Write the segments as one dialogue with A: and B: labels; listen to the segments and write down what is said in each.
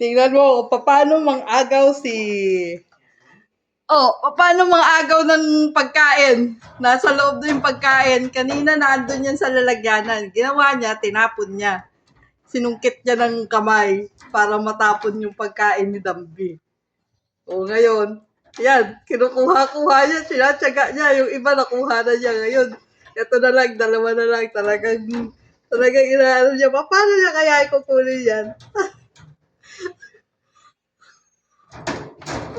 A: Tingnan mo kung paano mang-agaw si... Oh, paano mang-agaw ng pagkain? Nasa loob na yung pagkain. Kanina nandun yan sa lalagyanan. Ginawa niya, tinapon niya. Sinungkit niya ng kamay para matapon yung pagkain ni Dambi. O ngayon, yan, kinukuha-kuha niya, sinatsaga niya. Yung iba nakuha na niya ngayon. Ito na lang, dalawa na lang. Talagang inaano niya. Paano niya kaya ikukunin yan?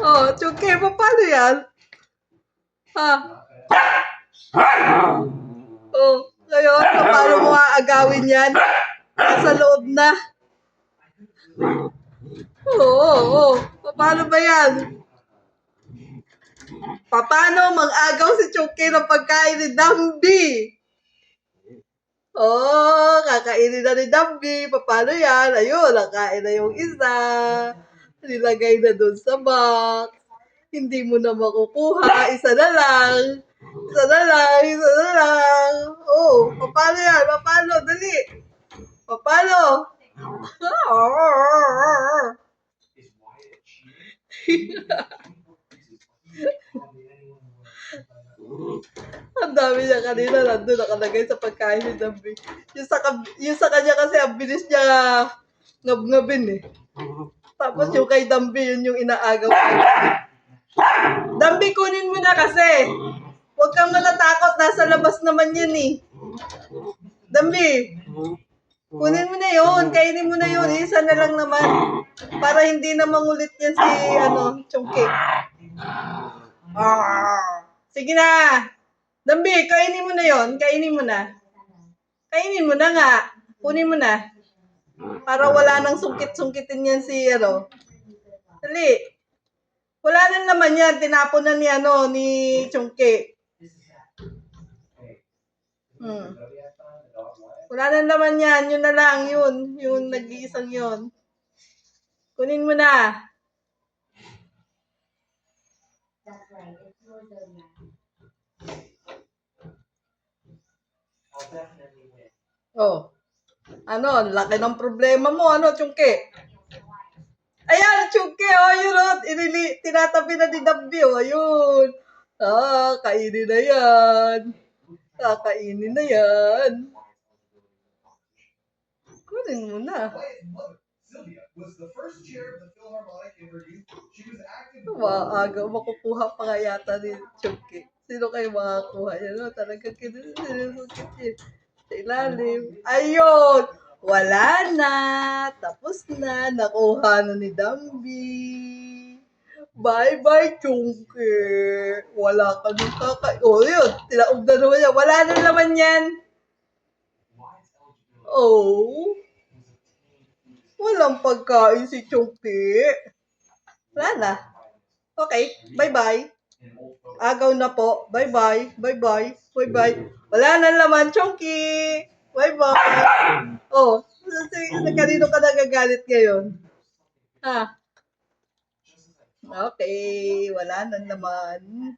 A: Oh, Chungke, paano yan? Ha? Oh, ngayon, paano mo aagawin yan? Nasa loob na. Oo. Paano ba yan? Paano mag-agaw si Chungke ng pagkain ni Dambi? Oh, kakainin na ni Dambi. Paano yan? Ayun, nakain na yung isa. Nilagay na doon sa box. Hindi mo na makukuha. Isa na lang. Isa na lang. Oh, paano yan? Paano? Dali. Paano? Ang dami niya kanina nandun nakalagay sa pagkain ni Dambi. Yung sa kanya kasi ang bilis niya ngab-ngabin eh. Tapos yung kay Dambi, yun yung inaagaw. Dambi, kunin mo na kasi. Huwag kang malatakot, nasa labas naman yan eh. Dambi, kunin mo na yun, kainin mo na yun. Isa na lang naman. Para hindi na mangulit yan si, Chungke. Sige na. Dambi, kainin mo na yun. Kainin mo na. Kainin mo na nga. Kunin mo na. Para wala nang sungkit-sungkitin yan si, Dali. Wala na naman yan. Tinapon na ni Chungke. Wala na naman yan. Yun na lang. Yun. Yung nag-iisang yun. Kunin mo na. Oh. Laki ng problema mo, Chungke? Ayan, Chungke, yun, tinatabi na ni Dambi, ayun. Kainin na yan. Kakainin na yan. Kunin mo na. Makukuha pa nga yata ni Chungke. Sino kayo makakuha yan? Talagang kinusukit niya. Sa ilalim. Ayun! Wala na. Tapos na. Nakuha na ni Dambi. Bye-bye, Chungke. Wala ka nung yun. Tinaog na naman yan. Wala na naman yan. Oh. Walang pagkain si Chungke. Wala na. Okay. Bye-bye. Agaw na po. Bye-bye. Bye-bye. Bye-bye. Wala na naman, Chungke. Bye-bye. Oh, kanino ka nagagalit ngayon? Ha? Okay, wala na naman.